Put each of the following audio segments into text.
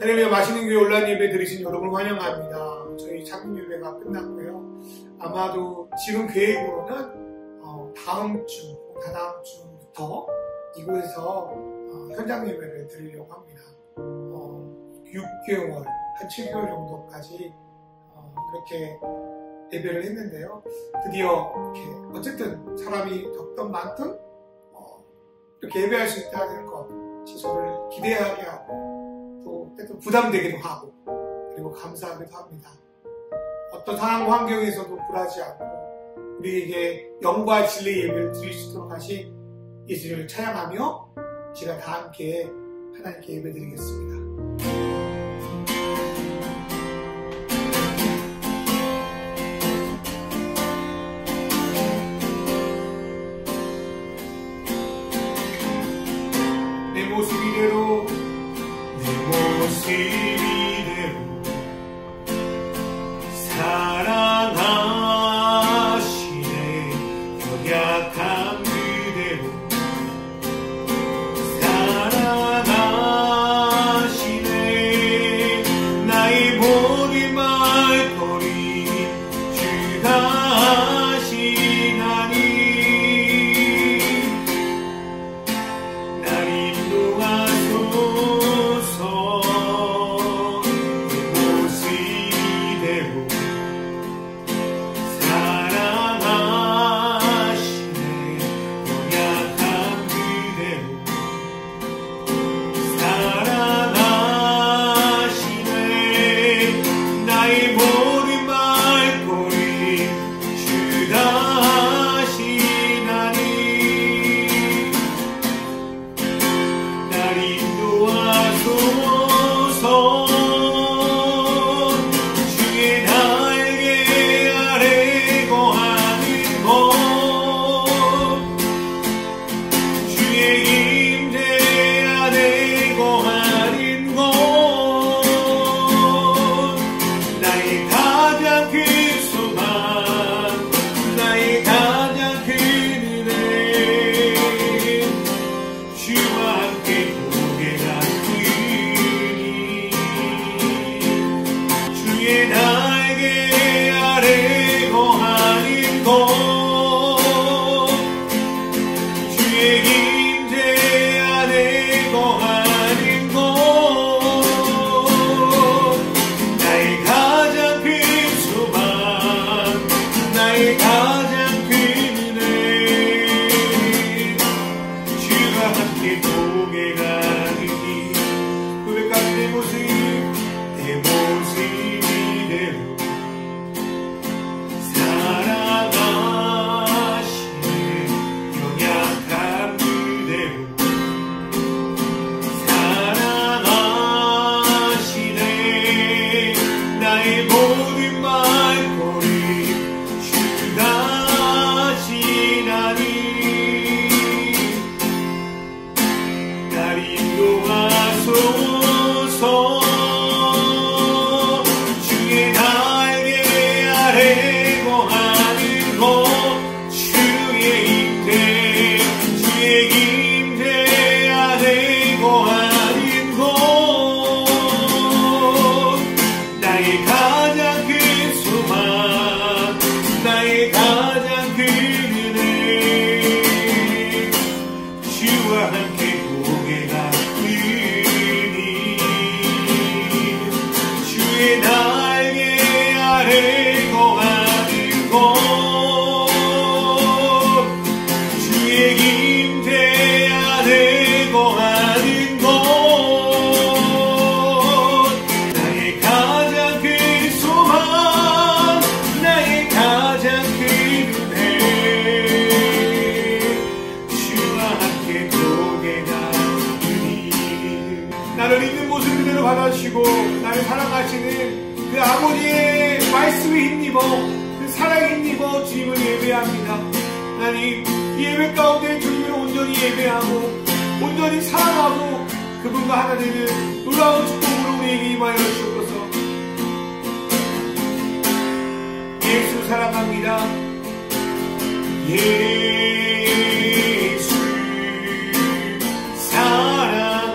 할렐루야. 맛있는 교회 온라인 예배 들으신 여러분 환영합니다. 저희 작은 예배가 끝났고요. 아마도 지금 계획으로는 다음 주, 다다음 주부터 이곳에서 현장 예배를 드리려고 합니다. 6개월, 한 7개월 정도까지 이렇게 예배를 했는데요. 드디어 이렇게 어쨌든 사람이 적든 많든 이렇게 예배할 수 있다는 것이 저를 기대하게 하고 또 부담되기도 하고 그리고 감사하기도 합니다. 어떤 상황 환경에서도 굴하지 않고 우리에게 영과 진리의 예배를 드릴 수 있도록 하신 예수님을 찬양하며 제가 다 함께 하나님께 예배드리겠습니다. 내 모습 이대로 사랑하시네. 연약한 그대로 사랑하시네. 나의 모든 말거리 주가 하시나니 날 인도하소서. 나를 있는 모습 그대로 받아주시고 나를 사랑하시는 그 아버지의 말씀에 힘입어 그 사랑에 힘입어 주님을 예배합니다. 하나님, 이 예배 가운데 주님을 온전히 예배하고 온전히 사랑하고 그분과 하나 되는 놀라운 축복으로 우리에게 임하여 주옵소서. 예수 사랑합니다. 예수 사랑합니다.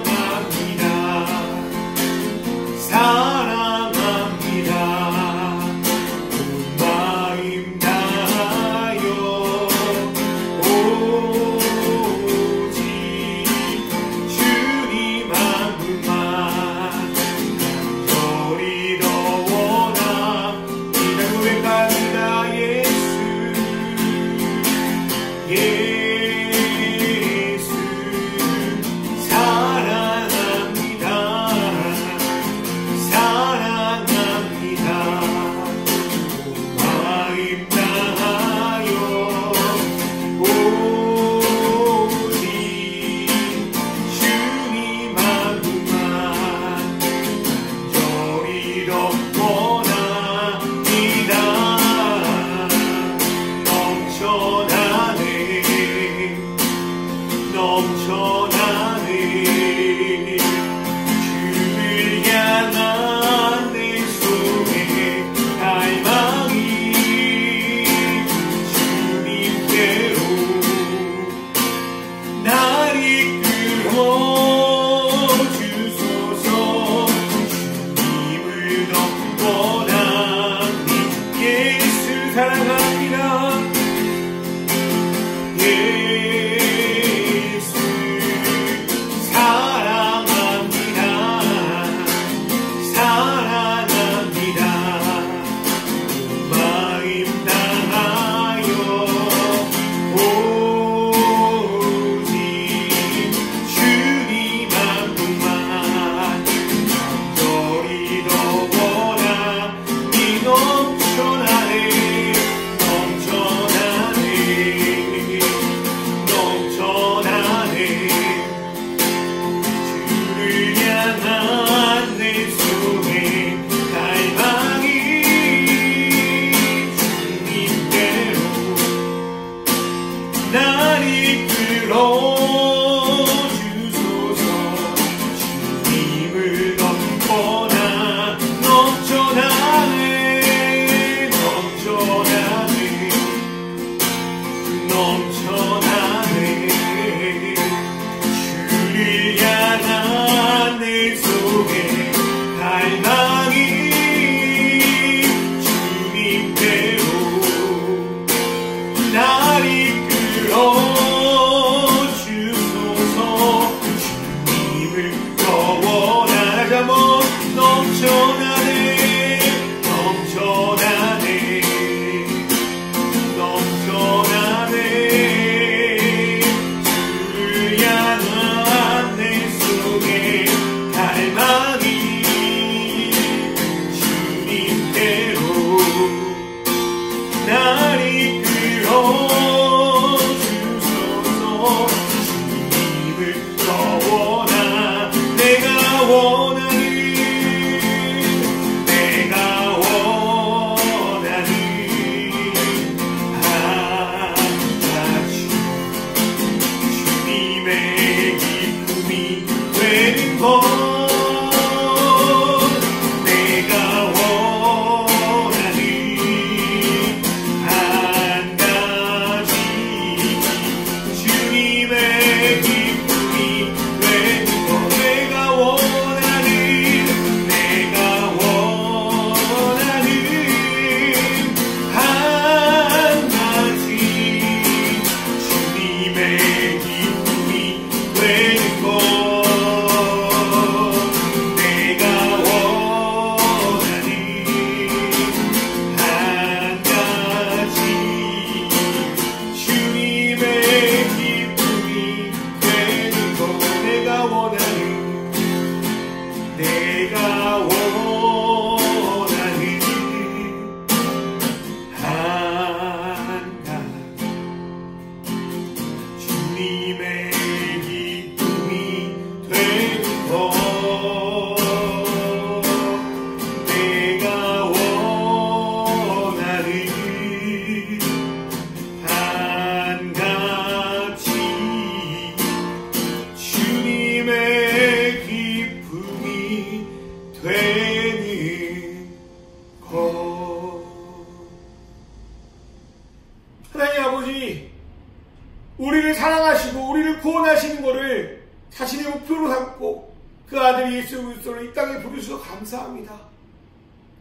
우리를 사랑하시고 우리를 구원하시는 것을 자신의 목표로 삼고 그 아들 예수 그리스도를 이 땅에 부르셔서 감사합니다.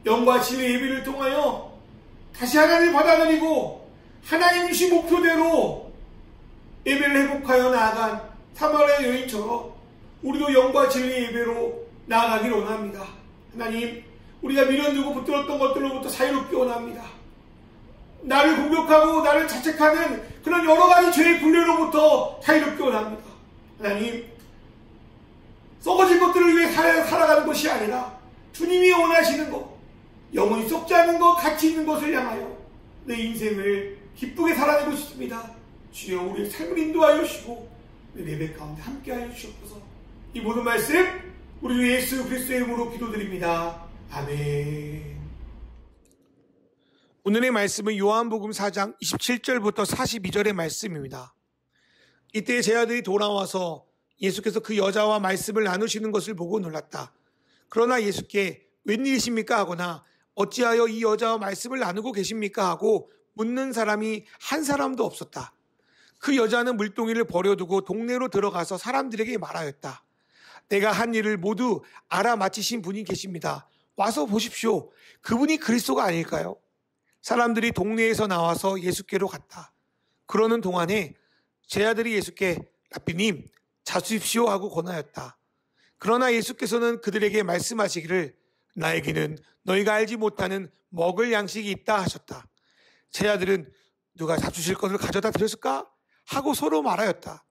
영과 진리의 예배를 통하여 다시 하나님을 받아들이고 하나님이신 목표대로 예배를 회복하여 나아간 사마리아 여인처럼 우리도 영과 진리의 예배로 나아가길 원합니다. 하나님, 우리가 미련들고 붙들었던 것들로부터 자유롭게 원합니다. 나를 공격하고 나를 자책하는 그런 여러 가지 죄의 굴레로부터 자유롭게 원합니다. 하나님, 썩어진 것들을 위해 살아가는 것이 아니라 주님이 원하시는 것, 영원히 썩지 않는 것, 가치 있는 것을 향하여 내 인생을 기쁘게 살아내고 싶습니다. 주여, 우리의 삶을 인도하여 주시고 내 예배 가운데 함께하여 주시옵소서. 이 모든 말씀 우리 주 예수 그리스도의 이름으로 기도드립니다. 아멘. 오늘의 말씀은 요한복음 4장 27절부터 42절의 말씀입니다. 이때 제 아들이 돌아와서 예수께서 그 여자와 말씀을 나누시는 것을 보고 놀랐다. 그러나 예수께 웬일이십니까 하거나 어찌하여 이 여자와 말씀을 나누고 계십니까 하고 묻는 사람이 한 사람도 없었다. 그 여자는 물동이를 버려두고 동네로 들어가서 사람들에게 말하였다. 내가 한 일을 모두 알아맞히신 분이 계십니다. 와서 보십시오. 그분이 그리스도가 아닐까요? 사람들이 동네에서 나와서 예수께로 갔다. 그러는 동안에 제 아들이 예수께 라삐님 자수십시오 하고 권하였다. 그러나 예수께서는 그들에게 말씀하시기를 나에게는 너희가 알지 못하는 먹을 양식이 있다 하셨다. 제 아들은 누가 잡수실 것을 가져다 드렸을까? 하고 서로 말하였다.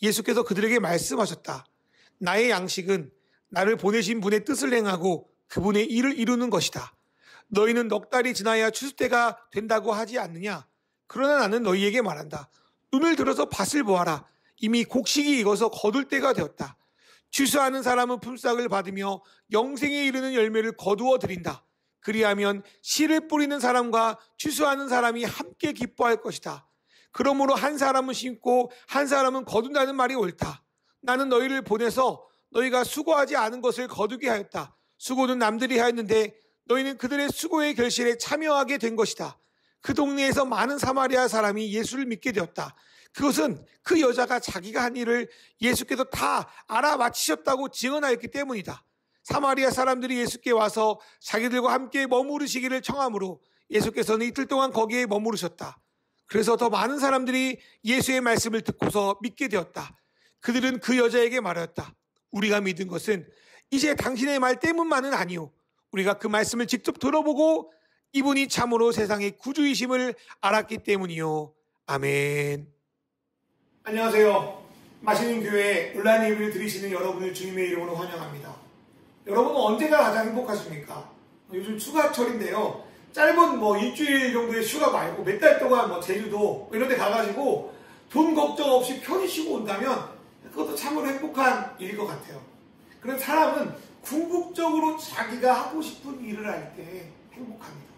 예수께서 그들에게 말씀하셨다. 나의 양식은 나를 보내신 분의 뜻을 행하고 그분의 일을 이루는 것이다. 너희는 넉 달이 지나야 추수 때가 된다고 하지 않느냐? 그러나 나는 너희에게 말한다. 눈을 들어서 밭을 보아라. 이미 곡식이 익어서 거둘 때가 되었다. 추수하는 사람은 품삯을 받으며 영생에 이르는 열매를 거두어 드린다. 그리하면 씨를 뿌리는 사람과 추수하는 사람이 함께 기뻐할 것이다. 그러므로 한 사람은 심고 한 사람은 거둔다는 말이 옳다. 나는 너희를 보내서 너희가 수고하지 않은 것을 거두게 하였다. 수고는 남들이 하였는데 너희는 그들의 수고의 결실에 참여하게 된 것이다. 그 동네에서 많은 사마리아 사람이 예수를 믿게 되었다. 그것은 그 여자가 자기가 한 일을 예수께서 다 알아맞히셨다고 증언하였기 때문이다. 사마리아 사람들이 예수께 와서 자기들과 함께 머무르시기를 청하므로 예수께서는 이틀 동안 거기에 머무르셨다. 그래서 더 많은 사람들이 예수의 말씀을 듣고서 믿게 되었다. 그들은 그 여자에게 말하였다. 우리가 믿은 것은 이제 당신의 말 때문만은 아니오. 우리가 그 말씀을 직접 들어보고 이분이 참으로 세상의 구주이심을 알았기 때문이요. 아멘. 안녕하세요. 마시는 교회 온라인 예배를 드리시는 여러분을 주님의 이름으로 환영합니다. 여러분은 언제가 가장 행복하십니까? 요즘 휴가철인데요. 짧은 일주일 정도의 휴가 말고 몇 달 동안 제주도 이런 데 가가지고 돈 걱정 없이 편히 쉬고 온다면 그것도 참으로 행복한 일일 것 같아요. 그런 사람은 궁극적으로 자기가 하고 싶은 일을 할 때 행복합니다.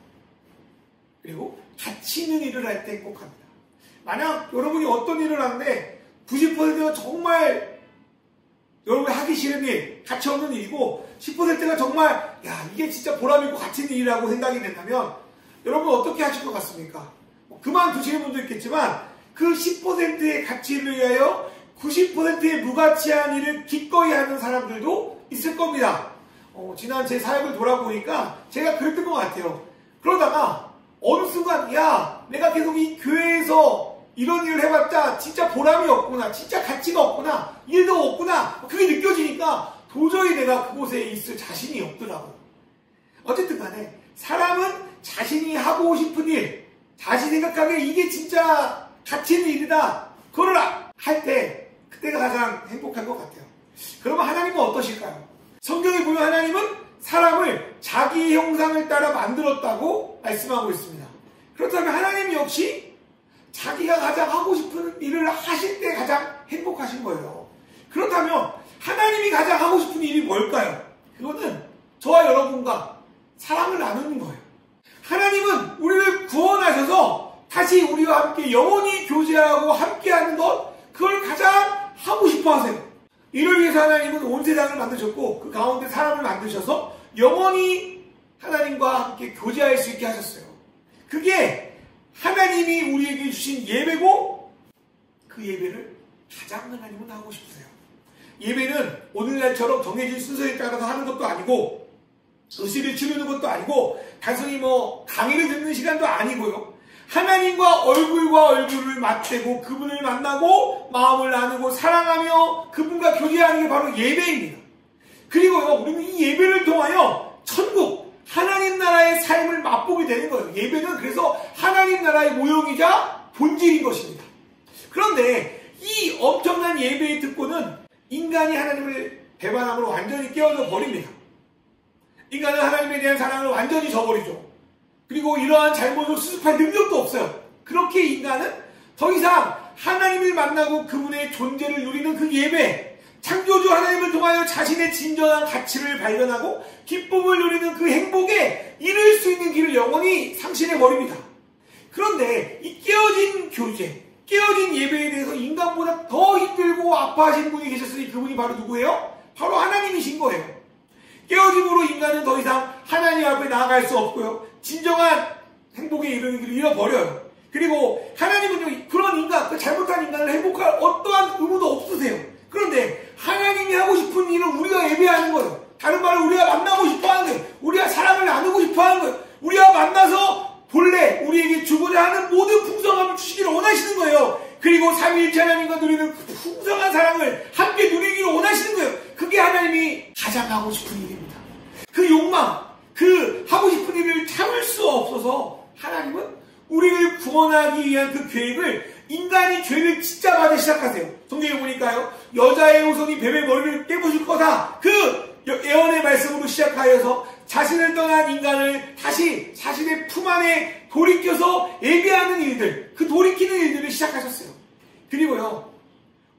그리고 가치 있는 일을 할 때 행복합니다. 만약 여러분이 어떤 일을 하는데 90%가 정말 여러분이 하기 싫은 일, 가치 없는 일이고 10%가 정말 이게 진짜 보람있고 가치 있는 일이라고 생각이 된다면 여러분 어떻게 하실 것 같습니까? 그만두시는 분도 있겠지만 그 10%의 가치를 위하여 90%의 무가치한 일을 기꺼이 하는 사람들도 있을 겁니다. 지난 제 사역을 돌아보니까 제가 그랬던 것 같아요. 그러다가 어느 순간 내가 계속 이 교회에서 이런 일을 해봤자 진짜 보람이 없구나, 진짜 가치가 없구나, 일도 없구나, 그게 느껴지니까 도저히 내가 그곳에 있을 자신이 없더라고요. 어쨌든 간에 사람은 자신이 하고 싶은 일, 자신이 생각하기에 이게 진짜 가치 있는 일이다, 그걸 할 때 그때가 가장 행복한 것 같아요. 그러면 하나님은 어떠실까요? 성경에 보면 하나님은 사람을 자기 형상을 따라 만들었다고 말씀하고 있습니다. 그렇다면 하나님 역시 자기가 가장 하고 싶은 일을 하실 때 가장 행복하신 거예요. 그렇다면 하나님이 가장 하고 싶은 일이 뭘까요? 그거는 저와 여러분과 사랑을 나누는 거예요. 하나님은 우리를 구원하셔서 다시 우리와 함께 영원히 교제하고 함께하는 것, 그걸 가장 하고 싶어 하세요. 이를 위해서 하나님은 온 세상을 만드셨고 그 가운데 사람을 만드셔서 영원히 하나님과 함께 교제할 수 있게 하셨어요. 그게 하나님이 우리에게 주신 예배고 그 예배를 가장 하나님은 하고 싶으세요. 예배는 오늘날처럼 정해진 순서에 따라서 하는 것도 아니고 의식을 치르는 것도 아니고 단순히 강의를 듣는 시간도 아니고요. 하나님과 얼굴과 얼굴을 맞대고 그분을 만나고 마음을 나누고 사랑하며 그분과 교제하는 게 바로 예배입니다. 그리고요, 우리는 이 예배를 통하여 천국, 하나님 나라의 삶을 맛보게 되는 거예요. 예배는 그래서 하나님 나라의 모형이자 본질인 것입니다. 그런데 이 엄청난 예배의 특권은 인간이 하나님을 배반함으로 완전히 깨어져 버립니다. 인간은 하나님에 대한 사랑을 완전히 저버리죠. 그리고 이러한 잘못을 수습할 능력도 없어요. 그렇게 인간은 더 이상 하나님을 만나고 그분의 존재를 누리는 그 예배, 창조주 하나님을 통하여 자신의 진정한 가치를 발견하고 기쁨을 누리는 그 행복에 이를 수 있는 길을 영원히 상실해버립니다. 그런데 이 깨어진 교제, 깨어진 예배에 대해서 인간보다 더 힘들고 아파하신 분이 계셨으니 그분이 바로 누구예요? 바로 하나님이신 거예요. 깨어짐으로 인간은 더 이상 하나님 앞에 나아갈 수 없고요. 진정한 행복에 이르는 길을 잃어버려요. 그리고 하나님은요, 그런 인간, 그 잘못한 인간을 행복할 어떠한 의무도 없으세요. 그런데 하나님이 하고 싶은 일은 우리가 예배하는 거예요. 다른 말로 우리가 만나고 싶어하는 거예요. 우리가 사랑을 나누고 싶어하는 거예요. 우리가 만나서 본래 우리에게 주고자 하는 모든 풍성함을 주시기를 원하시는 거예요. 그리고 삼위일체 하나님과 누리는 그 풍성한 사랑을 함께 누리기를 원하시는 거예요. 그게 하나님이 가장 하고 싶은 일입니다. 그 욕망, 그 하고 싶은 일을 참을 수 없어서 하나님은 우리를 구원하기 위한 그 계획을 인간이 죄를 짓자마자 시작하세요. 성경에 보니까요, 여자의 후손이 뱀의 머리를 깨부술 거다. 그 예언의 말씀으로 시작하여서 자신을 떠난 인간을 다시 자신의 품 안에 돌이켜서 예배하는 일들, 그 돌이키는 일들을 시작하셨어요. 그리고요,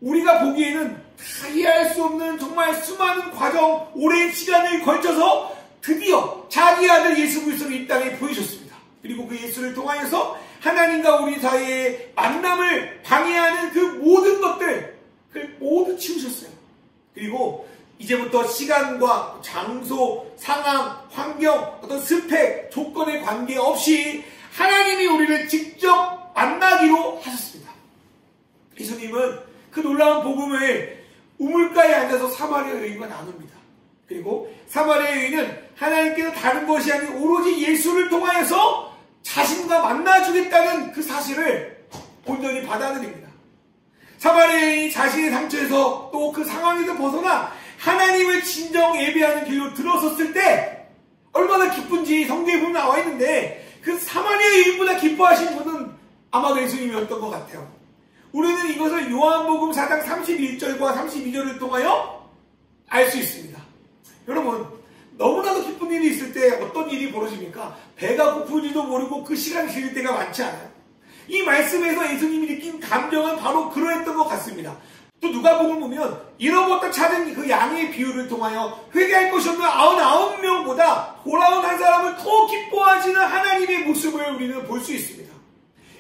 우리가 보기에는 다 이해할 수 없는 정말 수많은 과정, 오랜 시간을 걸쳐서 드디어 자기 아들 예수 그리스도를 이 땅에 보이셨습니다. 그리고 그 예수를 통하여서 하나님과 우리 사이의 만남을 방해하는 그 모든 것들, 그걸 모두 치우셨어요. 그리고 이제부터 시간과 장소, 상황, 환경, 어떤 스펙, 조건에 관계없이 하나님이 우리를 직접 만나기로 하셨습니다. 예수님은 그 놀라운 복음을 우물가에 앉아서 사마리아 여인과 나눕니다. 그리고 사마리아 여인은 하나님께서 다른 것이 아닌 오로지 예수를 통하여서 자신과 만나주겠다는 그 사실을 온전히 받아들입니다. 사마리아 여인이 자신의 상처에서 또 그 상황에서 벗어나 하나님을 진정 예배하는 길로 들어섰을 때 얼마나 기쁜지 성경에 보면 나와 있는데, 그 사마리아 여인보다 기뻐하신 분은 아마도 예수님이었던 것 같아요. 우리는 이것을 요한복음 4장 31절과 32절을 통하여 알 수 있습니다. 여러분, 너무나도 기쁜 일이 있을 때 어떤 일이 벌어집니까? 배가 고픈지도 모르고 그 시간이 지날 때가 많지 않아요? 이 말씀에서 예수님이 느낀 감정은 바로 그러했던 것 같습니다. 또 누가복음 보면 잃어버렸다 찾은 그 양의 비유를 통하여 회개할 것이 없는 99명보다 돌아온 한 사람을 더 기뻐하시는 하나님의 모습을 우리는 볼 수 있습니다.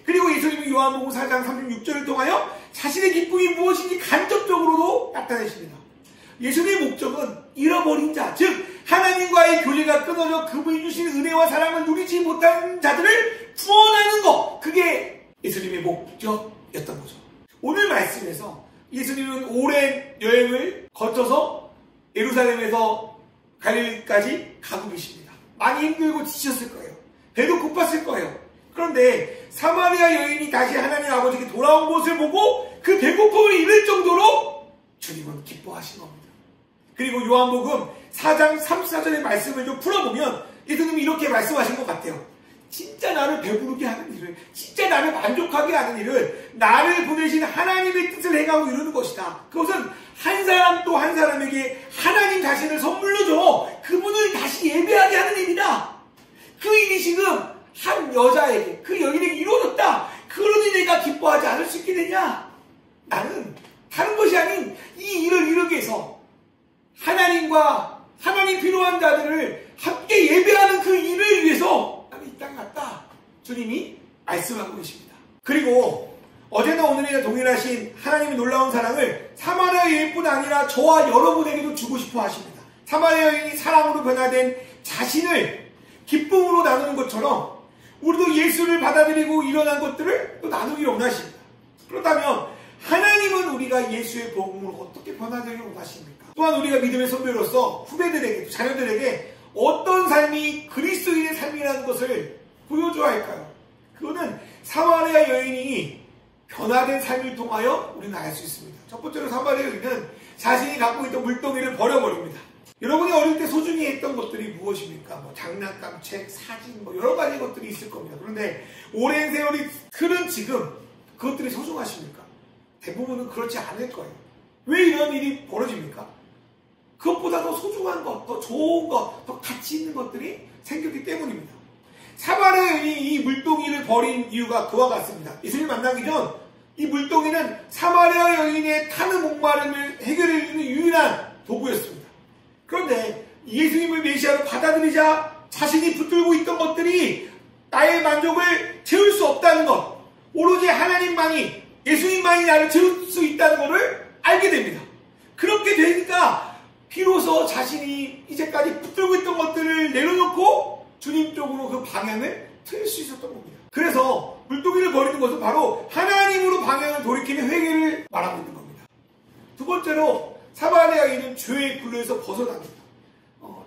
그리고 예수님이 요한복음 4장 36절을 통하여 자신의 기쁨이 무엇인지 간접적으로도 나타내십니다. 예수님의 목적은 잃어버린 자, 즉 하나님과의 교제가 끊어져 그분이 주신 은혜와 사랑을 누리지 못한 자들을 구원하는 것, 그게 예수님의 목적이었던 거죠. 오늘 말씀에서 예수님은 오랜 여행을 거쳐서 예루살렘에서 갈릴리까지 가고 계십니다. 많이 힘들고 지쳤을 거예요. 배도 고팠을 거예요. 그런데 사마리아 여인이 다시 하나님 아버지께 돌아온 것을 보고 그 배고픔을 잃을 정도로 주님은 기뻐하신 겁니다. 그리고 요한복음 4장 34절의 말씀을 좀 풀어보면 예수님이 이렇게 말씀하신 것 같아요. 진짜 나를 배부르게 하는 일을, 진짜 나를 만족하게 하는 일을 나를 보내신 하나님의 뜻을 행하고 이루는 것이다. 그것은 한 사람 또 한 사람에게 하나님 자신을 선물로 줘 그분을 다시 예배하게 하는 일이다. 그 일이 지금 한 여자에게, 그 여인에게 이루어졌다. 그러니 내가 기뻐하지 않을 수 있겠느냐? 나는 다른 것이 아닌 이 일을 이루기 위해서 하나님과 하나님 필요한 자들을 함께 예배하는 그 일을 위해서 나는 이 땅에 왔다. 주님이 말씀하고 계십니다. 그리고 어제나 오늘이나 동일하신 하나님의 놀라운 사랑을 사마리아 여인뿐 아니라 저와 여러분에게도 주고 싶어 하십니다. 사마리아 여인이 사랑으로 변화된 자신을 기쁨으로 나누는 것처럼 우리도 예수를 받아들이고 일어난 것들을 또 나누기를 원하십니다. 그렇다면 하나님은 우리가 예수의 복음으로 어떻게 변화되기를 원하십니까? 또한 우리가 믿음의 선배로서 후배들에게, 자녀들에게 어떤 삶이 그리스도인의 삶이라는 것을 보여줘야 할까요? 그거는 사마리아 여인이 변화된 삶을 통하여 우리는 알 수 있습니다. 첫 번째로 사마리아 여인은 자신이 갖고 있던 물동이를 버려버립니다. 여러분이 어릴 때 소중히 했던 것들이 무엇입니까? 장난감, 책, 사진, 여러 가지 것들이 있을 겁니다. 그런데 오랜 세월이 흐른 지금 그것들이 소중하십니까? 대부분은 그렇지 않을 거예요. 왜 이런 일이 벌어집니까? 그것보다 더 소중한 것, 더 좋은 것, 더 가치 있는 것들이 생겼기 때문입니다. 사마리아 여인이 이 물동이를 버린 이유가 그와 같습니다. 예수님 만나기 전 이 물동이는 사마리아 여인의 타는 목마름을 해결해주는 유일한 도구였습니다. 그런데 예수님을 메시아로 받아들이자 자신이 붙들고 있던 것들이 나의 만족을 채울 수 없다는 것, 오로지 하나님만이 예수님만이 나를 채울 수 있다는 것을 알게 됩니다. 그렇게 되니까 비로소 자신이 이제까지 붙들고 있던 것들을 내려놓고 주님 쪽으로 그 방향을 틀 수 있었던 겁니다. 그래서 물동이를 버리는 것은 바로 하나님으로 방향을 돌이키는 회개를 말하고 있는 겁니다. 두 번째로 사마리아인은 죄의 굴레에서 벗어납니다.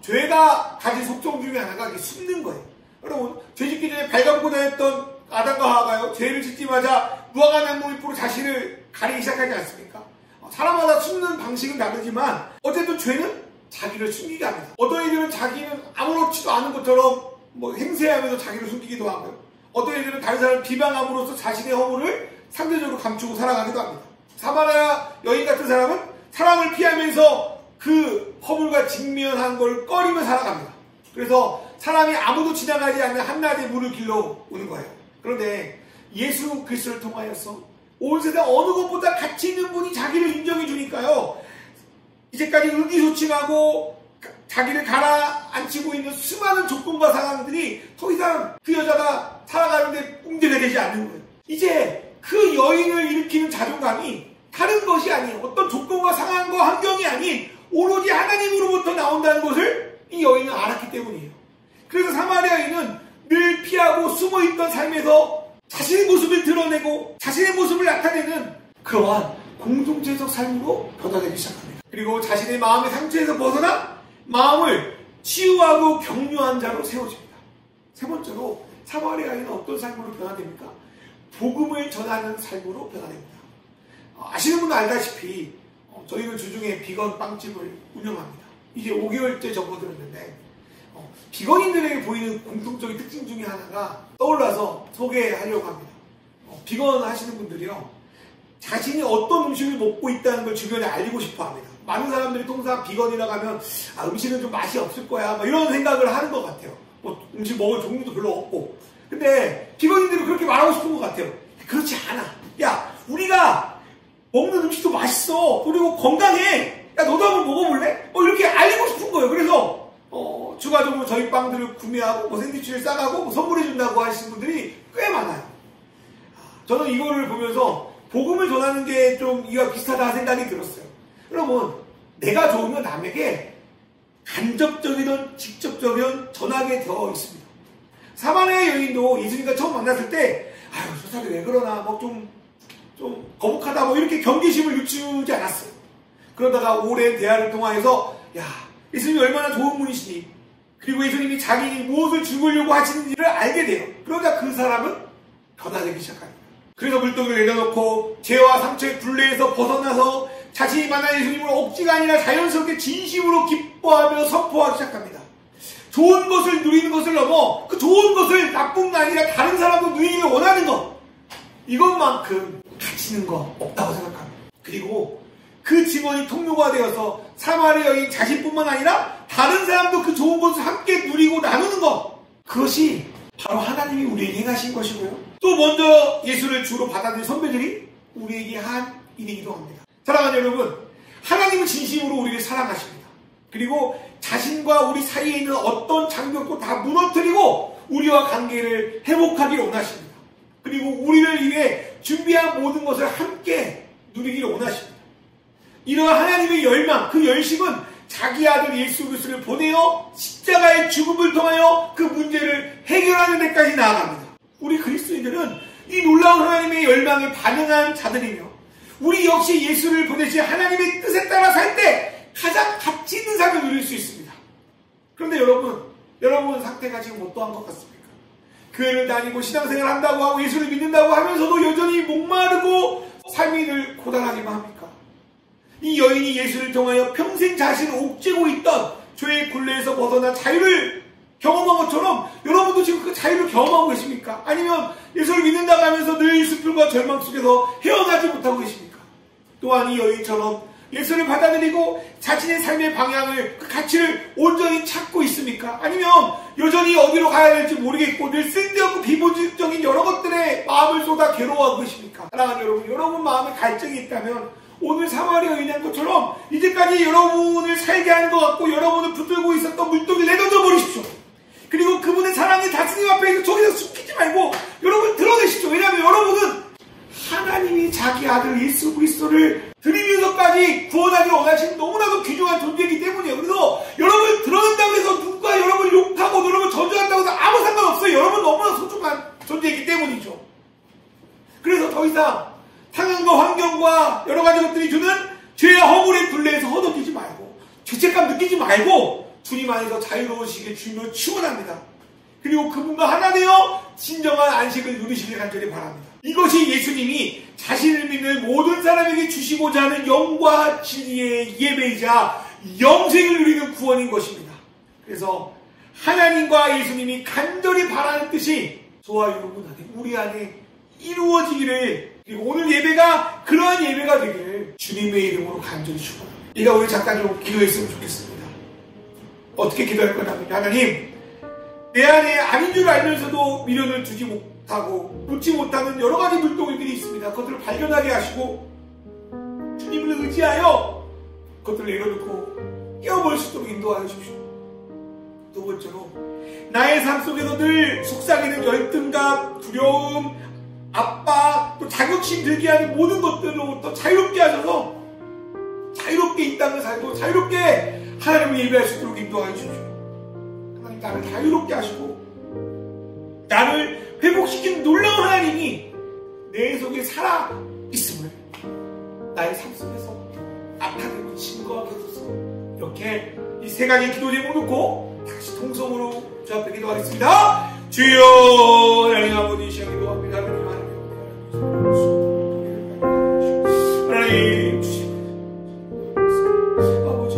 죄가 가진 속성 중에 하나가 숨는 거예요. 여러분, 죄 짓기 전에 발가벗고 다녔던 아담과 하와가요, 죄를 짓자마자 무화과 나무 잎으로 자신을 가리기 시작하지 않습니까? 사람마다 숨는 방식은 다르지만 어쨌든 죄는 자기를 숨기게 합니다. 어떤 이들은 자기는 아무렇지도 않은 것처럼 행세하면서 자기를 숨기기도 하고요. 어떤 이들은 다른 사람을 비방함으로써 자신의 허물을 상대적으로 감추고 살아가기도 합니다. 사마리아 여인 같은 사람은 사람을 피하면서 그 허물과 직면한 걸 꺼리며 살아갑니다. 그래서 사람이 아무도 지나가지 않는 한낮에 물을 길러 오는 거예요. 그런데 예수 그리스도를 통하여서 온 세상 어느 것보다 가치 있는 분이 자기를 인정해 주니까요, 이제까지 의기소침하고 자기를 가라앉히고 있는 수많은 조건과 상황들이 더 이상 그 여자가 살아가는데 문제가 되지 않는 거예요. 이제 그 여인을 일으키는 자존감이 다른 것이 아닌 어떤 조건과 상황과 환경이 아닌 오로지 하나님으로부터 나온다는 것을 이 여인은 알았기 때문이에요. 그래서 사마리아인은 늘 피하고 숨어있던 삶에서 자신의 모습을 드러내고 자신의 모습을 나타내는 그러한 공동체적 삶으로 변화되기 시작합니다. 그리고 자신의 마음의 상처에서 벗어나 마음을 치유하고 격려한 자로 세워집니다. 세 번째로 사마리아인은 어떤 삶으로 변화됩니까? 복음을 전하는 삶으로 변화됩니다. 아시는 분은 알다시피 저희는 주중에 비건 빵집을 운영합니다. 이제 5개월째 접어들었는데 비건인들에게 보이는 공통적인 특징 중에 하나가 떠올라서 소개하려고 합니다. 비건 하시는 분들이요, 자신이 어떤 음식을 먹고 있다는 걸 주변에 알리고 싶어 합니다. 많은 사람들이 통상 비건이라고 하면 음식은 좀 맛이 없을 거야 이런 생각을 하는 것 같아요. 음식 먹을 종류도 별로 없고. 근데 비건인들은 그렇게 말하고 싶은 것 같아요. 그렇지 않아. 야, 우리가 먹는 음식도 맛있어. 그리고 건강해. 야, 너도 한번 먹어볼래? 이렇게 알리고 싶은 거예요. 그래서 추가적으로 저희 빵들을 구매하고 샌드위치를 싸가고 선물해준다고 하시는 분들이 꽤 많아요. 저는 이거를 보면서 복음을 전하는 게 좀 이와 비슷하다 생각이 들었어요. 여러분, 내가 좋으면 남에게 간접적이든 직접적이든 전하게 되어 있습니다. 사마리아 여인도 예수님과 처음 만났을 때 저 사람이 왜 그러나 좀 거북하다 이렇게 경계심을 늦추지 않았어요. 그러다가 오랜 대화를 통하여서 예수님이 얼마나 좋은 분이시니, 그리고 예수님이 자기에게 무엇을 주려고 하시는지를 알게 돼요. 그러다 그 사람은 변화되기 시작합니다. 그래서 물동이를 내려놓고 죄와 상처의 굴레에서 벗어나서 자신이 만난 예수님을 억지가 아니라 자연스럽게 진심으로 기뻐하며 선포하기 시작합니다. 좋은 것을 누리는 것을 넘어 그 좋은 것을 나쁜 거 아니라 다른 사람도 누리기를 원하는 것, 이것만큼 가치 있는 거 없다고 생각합니다. 그리고 그 증언이 통로가 되어서 사마리아 여인 자신뿐만 아니라 다른 사람도 그 좋은 것을 함께 누리고 나누는 것, 그것이 바로 하나님이 우리에게 행하신 것이고요, 또 먼저 예수를 주로 받아들인 선배들이 우리에게 한 일이기도 합니다. 사랑하는 여러분, 하나님은 진심으로 우리를 사랑하십니다. 그리고 자신과 우리 사이에 있는 어떤 장벽도 다 무너뜨리고 우리와 관계를 회복하기를 원하십니다. 그리고 우리를 위해 준비한 모든 것을 함께 누리기를 원하십니다. 이러한 하나님의 열망, 그 열심은 자기 아들 예수 그리스도를 보내어 십자가의 죽음을 통하여 그 문제를 해결하는 데까지 나아갑니다. 우리 그리스도인들은 이 놀라운 하나님의 열망에 반응한 자들이며, 우리 역시 예수를 보내신 하나님의 뜻에 따라 살 때 가장 가치 있는 삶을 누릴 수 있습니다. 그런데 여러분 상태가 지금 어떠한 것 같습니까? 교회를 다니고 신앙생활 한다고 하고 예수를 믿는다고 하면서도 여전히 목마르고 삶이 늘 고단하기만 합니까? 이 여인이 예수를 통하여 평생 자신을 옥죄고 있던 죄의 굴레에서 벗어나 자유를 경험한 것처럼 여러분도 지금 그 자유를 경험하고 계십니까? 아니면 예수를 믿는다고 하면서 늘 슬픔과 절망 속에서 헤어나지 못하고 계십니까? 또한 이 여인처럼 예수를 받아들이고 자신의 삶의 방향을, 그 가치를 온전히 찾고 있습니까? 아니면 여전히 어디로 가야 될지 모르겠고 늘 쓸데없고 비본질적인 여러 것들에 마음을 쏟아 괴로워하고 계십니까? 사랑하는 여러분 마음에 갈증이 있다면 오늘 사마리아 여인한 것처럼 이제까지 여러분을 살게 하는 것 같고 여러분을 붙들고 있었던 물동이를 내던져 버리십시오. 그리고 그분의 사랑이 다스님 앞에 저기서 숨기지 말고 여러분 드러내십시오. 왜냐하면 여러분은 하나님이 자기 아들 예수 그리스도를 드리면서까지 구원하기 원하시는 너무나도 귀중한 존재이기 때문이에요. 그래서 여러분 들어간다고 해서 누가 여러분을 욕하고 여러분을 저주한다고 해서 아무 상관없어요. 여러분 너무나 소중한 존재이기 때문이죠. 그래서 더 이상 상황과 환경과 여러 가지 것들이 주는 죄와 허물의 굴레에서 허덕이지 말고 죄책감 느끼지 말고 주님 안에서 자유로우시게 주님을 축원합니다. 그리고 그분과 하나 되어 진정한 안식을 누리시길 간절히 바랍니다. 이것이 예수님이 자신을 믿는 모든 사람에게 주시고자 하는 영과 진리의 예배이자 영생을 누리는 구원인 것입니다. 그래서 하나님과 예수님이 간절히 바라는 뜻이 저와 여러분 안에 우리 안에 이루어지기를, 그리고 오늘 예배가 그러한 예배가 되기를 주님의 이름으로 간절히 축원합니다. 이가 우리 잠깐 기도했으면 좋겠습니다. 어떻게 기도할 거냐면, 하나님, 내 안에 아닌 줄 알면서도 미련을 두지 못하고 놓지 못하는 여러 가지 물동이들이 있습니다. 그것들을 발견하게 하시고 주님을 의지하여 그것들을 내려놓고 깨어볼 수 있도록 인도하여 주십시오. 두 번째로, 나의 삶 속에서 늘 속삭이는 열등감, 두려움, 압박, 또 자격심 들게 하는 모든 것들로부터 자유롭게 하셔서 자유롭게 이 땅을 살고 자유롭게 하나님을 예배할 수 있도록 인도하여 주십시오. 하나님, 나를 자유롭게 하시고 나를 회복시킨 놀라운 하나님이 내 속에 살아 있음을 나의 삶 속에서 나타내고 증거하게 해주소서. 이렇게 이 세 가지 기도 제목 놓고 다시 통성으로 주 앞에 기도하겠습니다. 주여, 하나님 아버지, 시작 기도합니다. 하나님 주시옵소서. 아버지,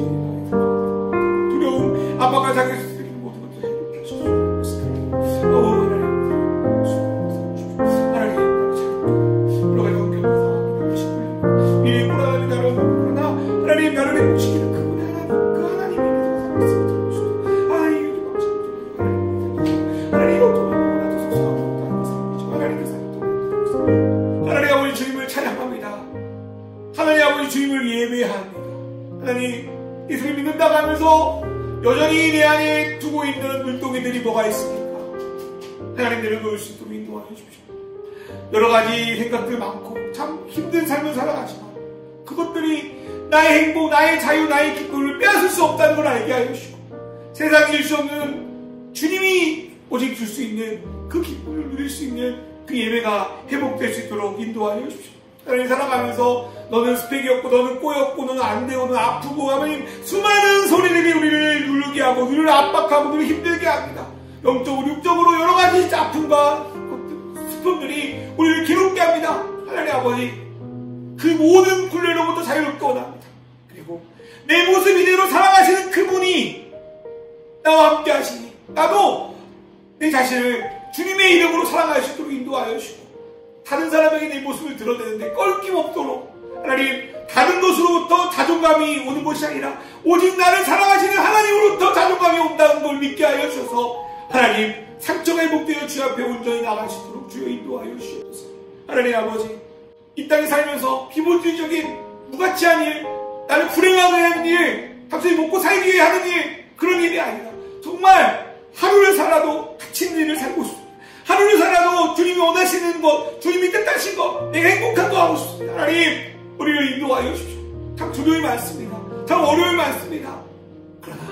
두려움, 압박과 자격을 드리는 모든 것들 해롭게 하소서. 하나님, 여러 가지 어깨와 상황이 이 불안함이 나를 그러나 하나님 나를 회복시키는 그분 하나님, 그 하나님이 내가 살아있습니다. 하나님 하나님 아버지 주님을 찬양합니다. 하나님 아버지 주님을 예배합니다. 하나님, 예수를 믿는다고 하면서 여전히 내 안에 두고 있는 눈덩이들이 뭐가 있습니까? 하나님, 내려놓을 수 있도록 인도하여 주십시오. 여러 가지 생각들 많고 참 힘든 삶을 살아가지만 그것들이 나의 행복, 나의 자유, 나의 기쁨을 빼앗을 수 없다는 걸 알게 하여 주시고, 세상이 줄 수 없는 주님이 오직 줄 수 있는 그 기쁨을 누릴 수 있는 그 예배가 회복될 수 있도록 인도하여 주십시오. 하나님, 살아가면서 너는 스펙이었고 너는 꼬였고 너는 안 되고 너는 아프고 하나님 수많은 소리들이 우리를 누르게 하고 우리를 압박하고 우리를 힘들게 합니다. 영적으로 육적으로 여러 가지 아픔과 슬픔들이 우리를 괴롭게 합니다. 하나님 아버지, 그 모든 굴레로부터 자유롭게 원합니다. 그리고 내 모습 이대로 살아가시는 그분이 나와 함께 하시니 나도 내 자신을 주님의 이름으로 사랑할 수 있도록 인도하여 주시고, 다른 사람에게 내 모습을 드러내는데 껄낌 없도록 하나님, 다른 것으로부터 자존감이 오는 것이 아니라 오직 나를 사랑하시는 하나님으로부터 자존감이 온다는 걸 믿게 하여 주셔서 하나님, 상처가 회복되어 주 앞에 온전히 나갈 수 있도록 주여 인도하여 주시옵소서. 하나님 아버지, 이 땅에 살면서 기본주의적인 무가치한 일, 나를 불행하게 하는 일, 갑자기 먹고 살기 위해 하는 일, 그런 일이 아니라 정말 하루를 살아도 갇힌 일을 살고 싶습니다. 하루를 살아도 주님이 원하시는 것, 주님이 뜻하신 것, 내가 행복한 거 하고 싶습니다. 하나님, 우리를 인도하여 주십시오. 참 두려움이 많습니다. 참 어려움이 많습니다. 그러나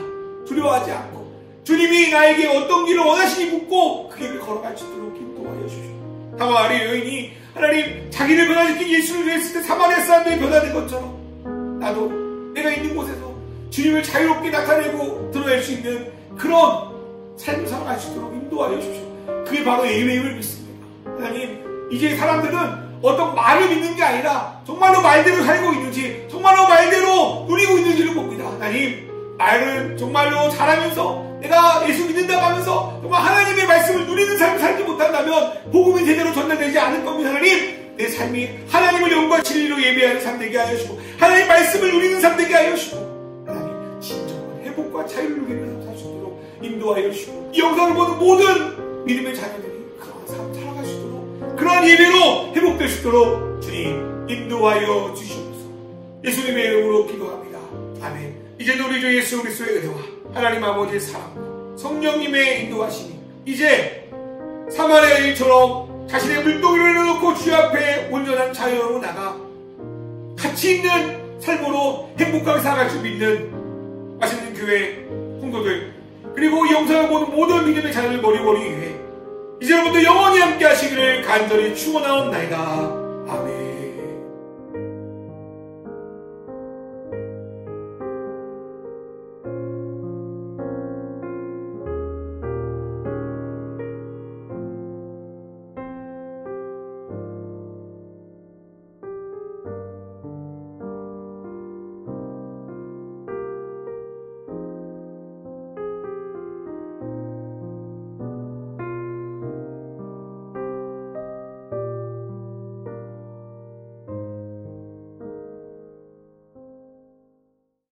두려워하지 않고 주님이 나에게 어떤 길을 원하시니 묻고 그 길을 걸어갈 수 있도록 인도하여 주십시오. 사마리아 여인이 하나님 자기를 변화시킨 예수를 위했을 때 사마리아 사람들이 변화된 것처럼 나도 내가 있는 곳에서 주님을 자유롭게 나타내고 드러낼 수 있는 그런 삶을 살아갈 수 있도록 인도하여 주십시오. 그게 바로 예배임을 믿습니다. 하나님, 이제 사람들은 어떤 말을 믿는 게 아니라 정말로 말대로 살고 있는지, 정말로 말대로 누리고 있는지를 봅니다. 하나님, 말은 정말로 잘하면서 내가 예수 믿는다고 하면서 정말 하나님의 말씀을 누리는 삶을 살지 못한다면 복음이 제대로 전달되지 않을 겁니다. 하나님, 내 삶이 하나님을 영과 진리로 예배하는 삶 되게 하여 주시고, 하나님 말씀을 누리는 삶 되게 하여 주시고, 하나님 진정한 회복과 자유를 누리는 삶 살 수 있도록 인도하여 주시고, 이 영상을 보는 모든 믿음의 자녀들이 그런 삶을 살아갈 수 있도록, 그러한 예배로 회복될 수 있도록 주님 인도하여 주시옵소서. 예수님의 이름으로 기도합니다. 아멘. 이제도 우리 주 예수 그리스도의 은혜와 하나님 아버지의 사랑과 성령님의 인도하심이 이제 사마리아인처럼 자신의 물동이를 내놓고 주 앞에 온전한 자유로 나가 가치 있는 삶으로 행복하게 살아갈 수 있는 맛있는 교회 성도들, 그리고 이 영상을 보는 모든 믿음의 자녀를 머리 위해 이제부터 영원히 함께 하시기를 간절히 축원하옵나이다.